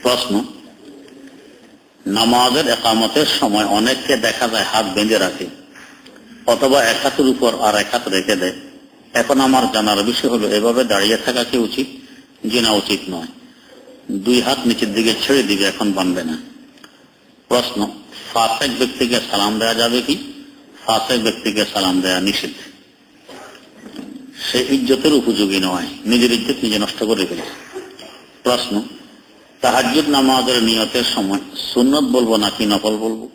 প্রশ্ন, নামাজের একামতের সময় অনেককে দেখা যায় হাত বেঁধে রাখে অথবা এক হাতের উপর আর এক হাত রেখে দেয়। এখন আমার জানার বিষয় হলো, এভাবে দাঁড়িয়ে থাকা কি উচিত? জি না, উচিত নয়। দুই হাত নিচের দিকে ছেড়ে দিবে, এখন বানবে না। প্রশ্ন, ফাসেক ব্যক্তিকে সালাম দেওয়া যাবে কি? ফাসেক ব্যক্তিকে সালাম দেওয়া নিষেধ। সে ইজ্জতের উপযোগী নয়, নিজের ইজ্জত নিজে নষ্ট করে ফেলেছে। প্রশ্ন, তাহাজ্জুদ নামাজের নিয়তের সময় সুন্নত বলবো নাকি নফল বলবো?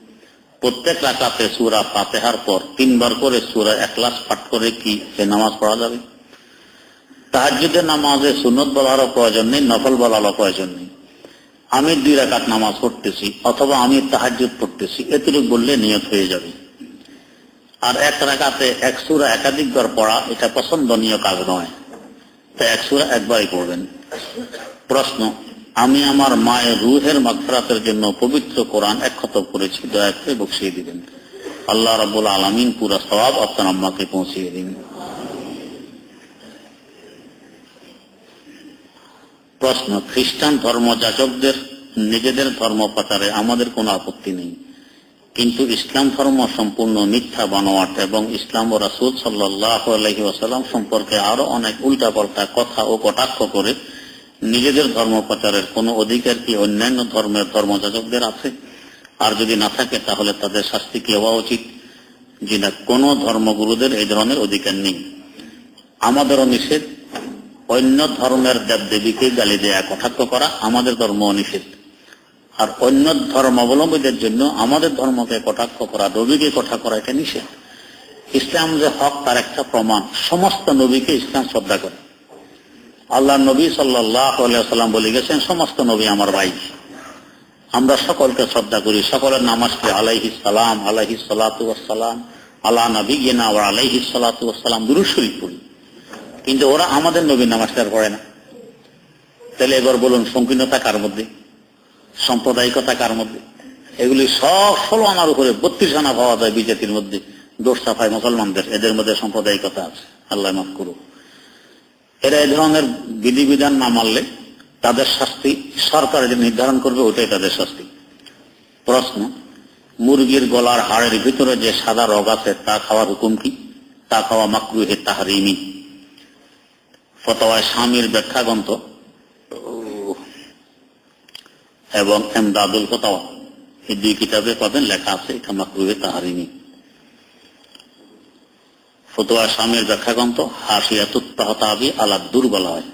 প্রত্যেক রাকাতে সূরা ফাতিহার পর 3 বার করে সূরা ইখলাস পাঠ করে কি সে নামাজ পড়া যাবে? তাহাজ্জুদের নামাজে সুন্নত বলারও প্রয়োজন নেই, নফল বলারও প্রয়োজন নেই। আমি 2 রাকাত নামাজ পড়তেছি অথবা আমি তাহাজ্জুদ পড়তেছি, এতটুকু বললে নিয়ত হয়ে যাবে। আর 1 রাকাতে 1 সূরা একাধিকবার পড়া এটা পছন্দনীয় কাজ নয়, তাই 1 সূরা একবারই পড়বেন। প্রশ্ন, আমি আমার মায়ের রুহের মাগফিরাতের জন্য পবিত্র কোরআন 1 খতম করেছি, দয়া করে বকশিয়ে দিবেন। আল্লাহ রাব্বুল আলামিন পুরা সওয়াব আপনার আম্মাকে পৌঁছিয়ে দিন। প্রশ্ন, খ্রিস্টান ধর্মযাজকদের নিজেদের ধর্ম প্রচারে আমাদের কোনো আপত্তি নেই, কিন্তু ইসলাম ধর্ম সম্পূর্ণ মিথ্যা বানোয়াট এবং ইসলাম ও রাসূল সাল্লাল্লাহু আলাইহি ওয়াসাল্লাম সম্পর্কে আরো অনেক উল্টাপাল্টা কথা ও কটাক্ষ করে নিজেদের ধর্ম প্রচারের কোনো অধিকার কি অন্যান্য ধর্মের ধর্মযাজকদের আছে? আর যদি না থাকে তাহলে তাদের শাস্তি কি হওয়া উচিত? জি না, কোনো ধর্মগুরুদের এই ধরনের অধিকার নেই। আমাদেরও নিষেধ অন্য ধর্মের দেবদেবীকে গালি দেয়া, কটাক্ষ করা, আমাদের ধর্ম নিষেধ। আর অন্য ধর্মাবলম্বীদের জন্য আমাদের ধর্মকে কটাক্ষ করা, নবীকে কটাক্ষ করা, এটা নিষেধ। ইসলাম যে হক তার একটা প্রমাণ, সমস্ত নবীকে ইসলাম শ্রদ্ধা করে। আল্লাহ নবী সাল্লাল্লাহু আলাইহি ওয়াসাল্লাম বলে গেছেন, সমস্ত নবী আমার ভাই। আমরা সকলকে শ্রদ্ধা করি, সকলের নামাজকে আলাইহিস সালাম, আলাইহিস সালাতু ওয়াস সালাম, আলা নবিয়িনা ওয়া আলাইহিস সালাতু ওয়াস সালাম দুরূদ শরীফ পড়ি, কিন্তু ওরা আমাদের নবীর নামাজটা পড়ে না। তাহলে এবার বলুন, সংকীর্ণতা কার মধ্যে, সাম্প্রদায়িকতা কার মধ্যে? এগুলি সব 16 আনার উপরে 32 আনা পাওয়া যায় বিজেপির মধ্যে। দোষ সাফায় মুসলমানদের, এদের মধ্যে সাম্প্রদায়িকতা আছে, আল্লাহ মাফ করুক। এরা এই ধরনের বিধিবিধান না মানলে তাদের শাস্তি সরকার যে নির্ধারণ করবে, ওটাই তাদের শাস্তি। প্রশ্ন, মুরগির গলার হাড়ের ভিতরে যে সাদা রগ আছে তা খাওয়ার হুকুম কি? তা খাওয়া মাকরুহে তাহরিমি। ফতোয়ায়ে শামীর ব্যাখ্যাগ্রন্থ এবং এমদাদুল ফতোয়া, এই 2 কিতাবে পাবেন, লেখা আছে এটা মাকরুহে তাহরিমি। ফতোয়া শামীর ব্যাখ্যাগ্রন্থ হাশিয়াতুত তাহতাবি আলা দুর্বল হয়,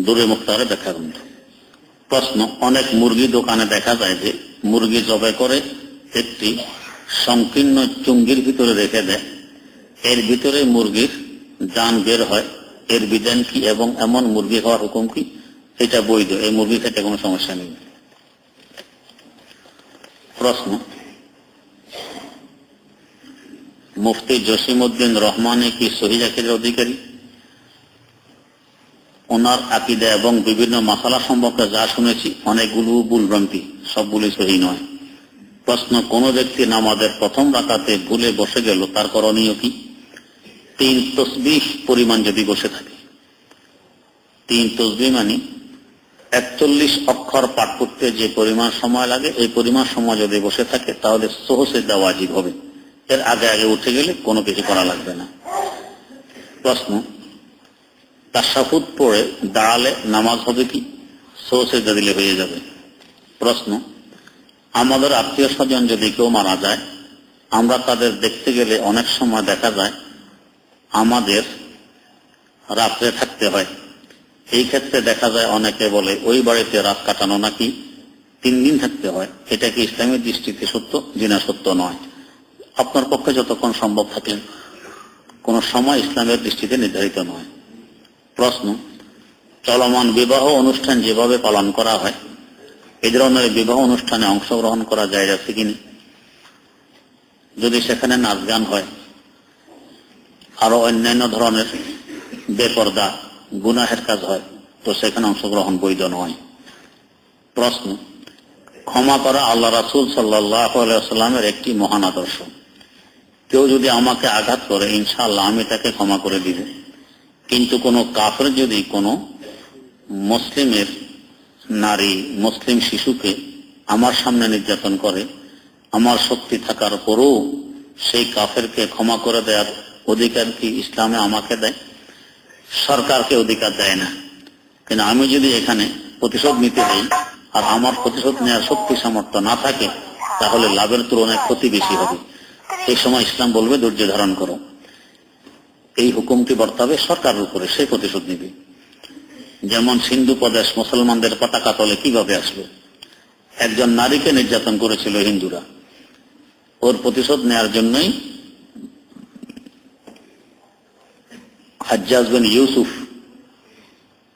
দুরে মুখতারের ব্যাখ্যাগ্রন্থ। প্রশ্ন, অনেক মুরগি দোকানে দেখা যায় যে মুরগি জবাই করে একটি সংকীর্ণ চুঙ্গির ভিতরে রেখে দেয়, এর ভিতরে মুরগির জান বের হয়, এর বিধান কি এবং এমন মুরগি খাওয়ার হুকুম কি? এটা বৈধ, এই মুরগি খেতে কোনো সমস্যা নেই। প্রশ্ন, মুফতি জসিমউদ্দিন রহমানী কি সহিহ আকীদার অধিকারী? ওনার আকীদা এবং বিভিন্ন মাসালা সম্পর্কে যা শুনেছি অনেকগুলো ভুলভ্রান্তি, সবগুলি সহিহ নয়। প্রশ্ন, কোন ব্যক্তি নামাজের প্রথম রাকাতে ভুলে বসে গেল, তার করণীয় কি? 3 তাসবিহ পরিমাণ যদি বসে থাকে, 3 তাসবিহ মানে 41 অক্ষর পাঠ করতে যে পরিমাণ সময় লাগে, এই পরিমাণ সময় যদি বসে থাকে তাহলে সুজদা ওয়াজিব হবে। এর আগে আগে উঠে গেলে কোনো কিছু করা লাগবে না। প্রশ্ন, তাশাহুদ পড়ে দাঁড়ালে নামাজ হবে কি? সুজদা দিলে হয়ে যাবে। প্রশ্ন, আমাদের আত্মীয় স্বজন যদি কেউ মারা যায়, আমরা তাদের দেখতে গেলে অনেক সময় দেখা যায় আমাদের রাত্রে থাকতে হয়। এই ক্ষেত্রে দেখা যায় অনেকে বলে ওই বাড়িতে রাত কাটানো নাকি 3 দিন থাকতে হয়। এটা কি ইসলামের দৃষ্টিতে সত্য? জিনা সত্য নয়। আপনার পক্ষে যতক্ষণ সম্ভব থাকলেন, কোন সময় ইসলামের দৃষ্টিতে নির্ধারিত নয়। প্রশ্ন, চলমান বিবাহ অনুষ্ঠান যেভাবে পালন করা হয়, এই ধরনের বিবাহ অনুষ্ঠানে অংশগ্রহণ করা যায় আছে কিনা? যদি সেখানে নাচ গান হয়, আরো অন্যান্য ধরনের বেপরদা গুনাহের কাজ হয়, তো সেখানে অংশগ্রহণ বৈধ নয়। প্রশ্ন, ক্ষমা করা আল্লাহ রাসূল সাল্লাল্লাহু আলাইহি ওয়াসাল্লামের একটি মহান আদর্শ। কেউ যদি আমাকে আঘাত করে, ইনশাআল্লাহ আমি তাকে ক্ষমা করে দিব, কিন্তু কোন কাফের যদি কোন মুসলিমের নারী মুসলিম শিশুকে আমার সামনে নির্যাতন করে, আমার শক্তি থাকার পরও সেই কাফেরকে ক্ষমা করে দেওয়ার অধিকার কি ইসলামে আমাকে দেয়? সরকারকে অধিকার দেয় না। কিন্তু আমি যদি এখানে প্রতিশোধ নিতে যাই আর আমার প্রতিশোধ নেওয়ার শক্তি সামর্থ্য না থাকে, তাহলে লাভের তুলনায় ক্ষতি বেশি হবে। এই সময় ইসলাম বলবে ধৈর্য ধারণ করো। এই হুকুমটি বর্তাবে সরকারের উপরে, সে প্রতিশোধ নিবে। যেমন সিন্ধু প্রদেশ মুসলমানদের পতাকা তলে কিভাবে আসবে? একজন নারীকে নির্যাতন করেছিল হিন্দুরা, ওর প্রতিশোধ নেয়ার জন্যই হাজ্জাজ বিন ইউসুফ,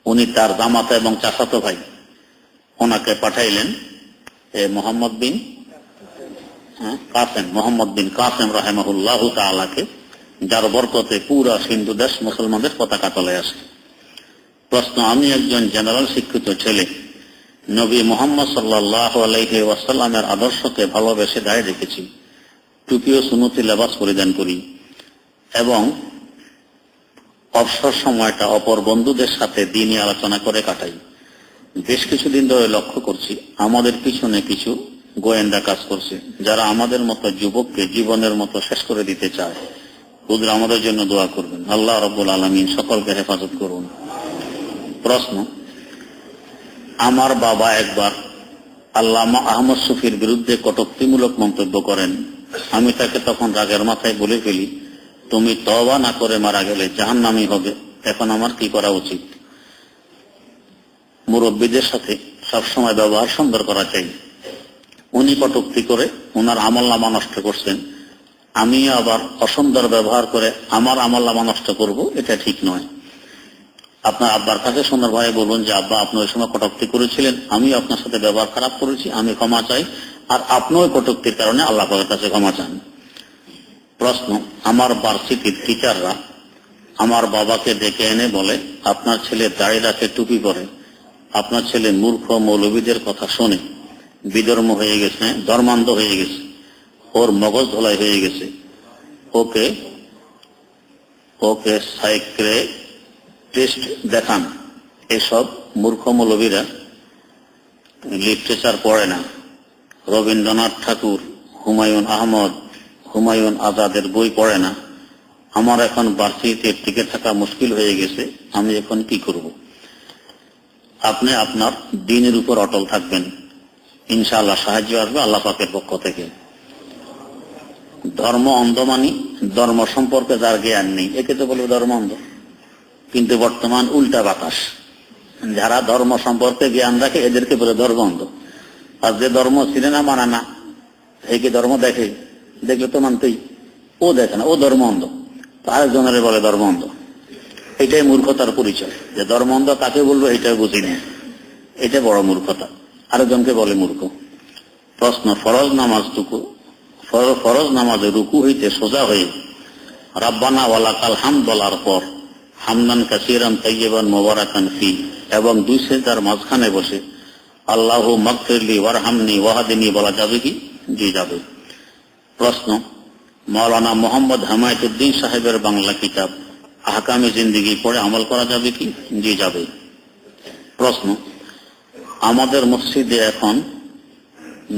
উনি তার জামাতা এবং চাচাতো ভাই, ওনাকে পাঠাইলেন মোহাম্মদ বিন কাসেম রাহিমাহুল্লাহু তাআলাকে, যার বরকতে পুরা সিন্ধু দেশ মুসলমানদের পতাকা তলে আসে। প্রশ্ন, আমি একজন জেনারেল শিক্ষিত ছেলে, নবী মুহাম্মদ সাল্লাল্লাহু আলাইহি ওয়াসাল্লামের আদর্শকে ভালোবেসে দাঁড়িয়ে রেখেছি, টুপি ও সুন্নতি লেবাস পরিধান করি এবং অবসর সময়টা অপর বন্ধুদের সাথে দিনই আলোচনা করে কাটাই। বেশ কিছুদিন ধরে লক্ষ্য করছি আমাদের পিছনে কিছু গোয়েন্দা কাজ করছে, যারা আমাদের মতো যুবককে জীবনের মতো শেষ করে দিতে চায়। হুজুর আমাদের জন্য দোয়া করবেন, আল্লাহ রাব্বুল আলামিন সকলকে হেফাজত করুন। প্রশ্ন, আমার বাবা একবার আল্লামা আহমদ শফির বিরুদ্ধে কটূক্তিমূলক মন্তব্য করেন। আমি তাকে তখন রাগের মাথায় বলে ফেলি, তুমি তওবা না করে মারা গেলে জাহান্নামী হবে। এখন আমার কি করা উচিত? মুরব্বীদের সাথে সবসময় ব্যবহার সুন্দর করা চাই। উনি কটূক্তি করে ওনার আমলনামা নষ্ট করছেন, আমি আবার অসুন্দর ব্যবহার করে আমার আমলনামা নষ্ট করব, এটা ঠিক নয়। আপনার আব্বার কাছে সুন্দরভাবে বলুন যে আব্বা, আপনি ওই সময় কটূক্তি করেছিলেন, আমি আপনার সাথে ব্যবহার খারাপ করেছি, আমি ক্ষমা চাই, আর আপনিও কটূক্তির কারণে আল্লাহ পাকের কাছে ক্ষমা চান। প্রশ্ন, আমার ভার্সিটির টিচাররা আমার বাবাকে ডেকে এনে বলে, আপনার ছেলে দাঁড়িয়ে রাখে, টুপি পরে, আপনার ছেলে মূর্খ মৌলবীদের কথা শোনে বিধর্ম হয়ে গেছে, ধর্মান্ধ হয়ে গেছে, ওর মগজ ধোলাই হয়ে গেছে, ওকে ওকে সাইকিয়াট্রিস্ট দেখান। এসব মূর্খ মৌলবীরা লিটারেচার পড়ে না, রবীন্দ্রনাথ ঠাকুর, হুমায়ুন আহমদ, হুমায়ুন আজাদের বই পড়ে না। আমার এখন ভার্সিটিতে টিকে থাকা মুশকিল হয়ে গেছে, আমি এখন কি করব? আপনি আপনার দ্বীনের উপর অটল থাকবেন, ইনশাআল্লাহ সাহায্য আসবে আল্লাহ পাকের পক্ষ থেকে। ধর্ম অন্ধ মানি ধর্ম সম্পর্কে যার জ্ঞান নেই, একে তো বলবে ধর্ম অন্ধ। কিন্তু বর্তমান উল্টা বাতাস, যারা ধর্ম সম্পর্কে জ্ঞান রাখে এদেরকে বলে ধর্ম অন্ধ, আর যে ধর্ম ছিল না মানা না, একে ধর্ম দেখে, দেখলে তো মানতেই, ও দেখে না, ও ধর্ম অন্ধ, আরেকজনের বলে ধর্ম অন্ধ। এটাই মূর্খতার পরিচয়, যে ধর্ম অন্ধ কাকে বলবো এটাই বুঝি না, এটা বড় মূর্খতা, আরেকজনকে বলে মূর্খ। প্রশ্ন, ফরজ নামাজে রুকু হইতে সোজা হয়ে রাব্বানা ওয়ালাকাল হামদ বলার পর হামদান কাসীরান তাইয়্যিবান মুবারাকান ফি এবং দুই সিজদার মাঝখানে বসে আল্লাহু মাগফিরলি ওয়ারহামনি ওয়াহদিনি বলা যাবে কি? জি যাবে। প্রশ্ন, মাওলানা মোহাম্মদ হামায়েতুদ্দিন সাহেবের বাংলা কিতাব আহকামে জিন্দেগি পড়ে আমল করা যাবে কি? জি যাবে। প্রশ্ন, আমাদের মসজিদে এখন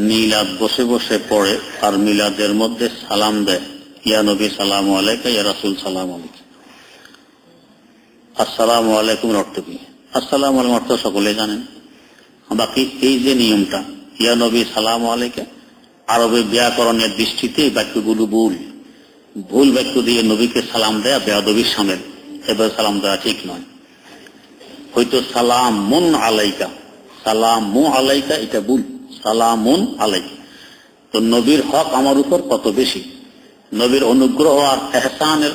মিলাদ বসে বসে পড়ে আর মিলাদের মধ্যে সালাম দেয়, ইয়া নবী সালামু আলাইকা, ইয়া রাসূল সালামু আলাইকা। আসসালামু আলাইকুম অর্থ কি? আসসালামু আলাইকুম অর্থ সকলে জানেন। বাকি এই যে নিয়মটা ইয়া নবী সালামু আলাইকা, আরবে ব্যাকরণের দৃষ্টিতে বাক্যগুলো ভুল বাক্য দিয়ে নবীকে সালাম দেয়া বেয়াদবির সামিল, এবার সালাম দেওয়া ঠিক নয়। হয়তো সালামুন আলাইকা, সালামু আলাইকা এটা ভুল, সালামুন আলাইকা। তো নবীর হক আমার উপর কত বেশি, নবীর অনুগ্রহ আর এহসানের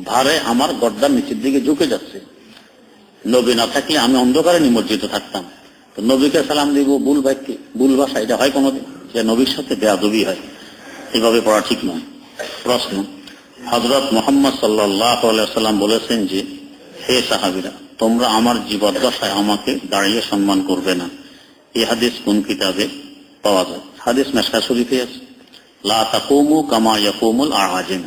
ভারে আমার গর্দান নিচের দিকে ঝুঁকে যাচ্ছে। নবী না থাকলে আমি অন্ধকারে নিমজ্জিত থাকতাম। তো নবীকে সালাম দিব ভুল বাক্যে, ভুল ভাষা, এটা হয় কোনোদিন? যে নবীর সাথে বেয়াদবি হয়, এভাবে পড়া ঠিক নয়। প্রশ্ন, হযরত মুহাম্মদ সাল্লাল্লাহু আলাইহি ওয়াসাল্লাম বলেছেন যে, হে সাহাবীরা, তোমরা আমার জীবদ্দশায় আমাকে দাঁড়িয়ে সম্মান করবে না। এই হাদিস কোন কিতাবে পাওয়া যায়? হাদিস মিশকাত শরীফে আছে। লা তাকুমু কামা ইয়াকুমুল আআজিম,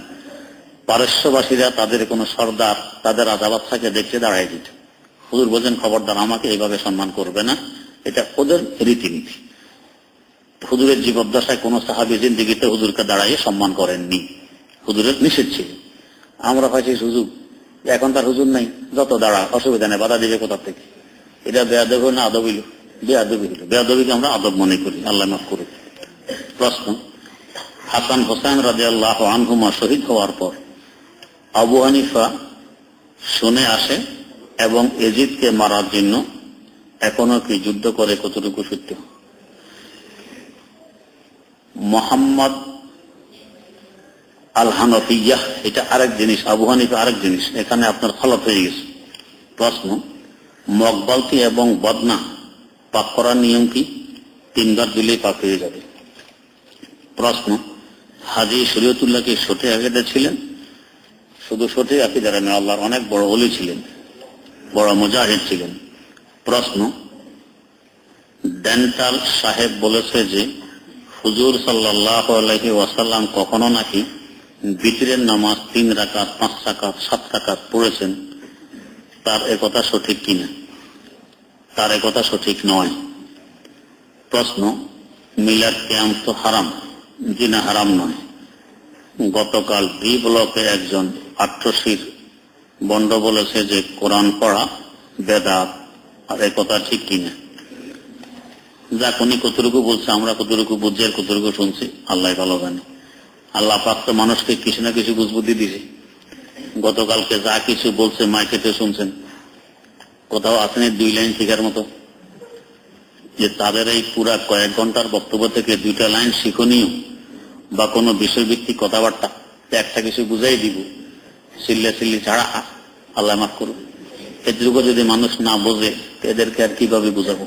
পারস্যবাসীরা তাদের কোনো সর্দার তাদের আদালত থেকে দেখতে দাঁড়ায় দিত। হুজুর বলেন, খবরদার আমাকে এইভাবে সম্মান করবে না, এটা ওদের রীতিনীতি। হুজুরের জীবদ্দশায় কোন সাহাবী জিন্দেগিতে হুজুরকে দাঁড়াইয়ে সম্মান করেননি, হুজুরের নিষেধ ছিল। আমরা পাইছি সুযোগ, এখন তার হুজুর নাই, যত দাঁড়া, অসুবিধা নেই, বাধা দিবে কোথা থেকে। এটা বেয়াদব না আদব হইল? বেয়াদবি হইল। বেয়াদবিকে আমরা আদব মনে করি, আল্লাহ মাফ করুক। প্রশ্ন, হাসান হোসেন রাদিয়াল্লাহু আনহুমা শহীদ হওয়ার পর আবু হানিফা শুনে আসে এবং এজিদকে মারার জন্য এখনো কি যুদ্ধ করে, কতটুকু সত্য? মোহাম্মদ আল হানফিয়া এটা আরেক জিনিস, আবু হানিফা আরেক জিনিস, এখানে আপনার খলত হয়ে গেছে। প্রশ্ন, মকবালতি এবং বদনা পাক করার নিয়ম কি? 3 বার দিলেই পাক হয়ে যাবে। প্রশ্ন, হাজী শরীয়তুল্লাহ কি সঠিক আকীদা ছিলেন? শুধু সঠিক আকীদা না, আল্লাহর অনেক বড় ওলি ছিলেন, বড় মুজাহিদ ছিলেন। প্রশ্ন, ডেন্টাল সাহেব বলেছে যে হুজুর সাল্লাল্লাহু আলাইহি ওয়াসাল্লাম কখনো নাকি বিতরের নামাজ 3 রাকাত, 5 রাকাত, 7 রাকাত পড়েছেন, তার একথা সঠিক কিনা? তার একথা সঠিক নয়। প্রশ্ন, মিলাদ কিয়াম তো হারাম? জি না, হারাম নয়। গতকাল বি ব্লকে একজন আট্রসির বন্ড বলেছে যে কোরআন পড়া বেদাত, আর একথা ঠিক কিনা? যাক, উনি কতটুকু বলছে, আমরা কতটুকু বুঝছি আর কতটুকু শুনছি আল্লাহ ভালো জানে। আল্লাহ পাক তো মানুষকে কিছু না কিছু বুঝবুদ্ধি দিছে। গতকালকে যা কিছু বলছে মাইকেতে শুনছেন, কোথাও আসেনি 2 লাইন শিখার মতো? যে তাদের এই পুরা কয়েক ঘন্টার বক্তব্য থেকে 2টা লাইন শিক্ষণীয় বা কোনো বিষয়ভিত্তিক কথাবার্তা, একটা কিছু বুঝাই দিব, চিল্লি ছাড়া, আল্লাহ মাফ করুন। এটুকু যদি মানুষ না বোঝে, এদেরকে আর কিভাবে বুঝাবো?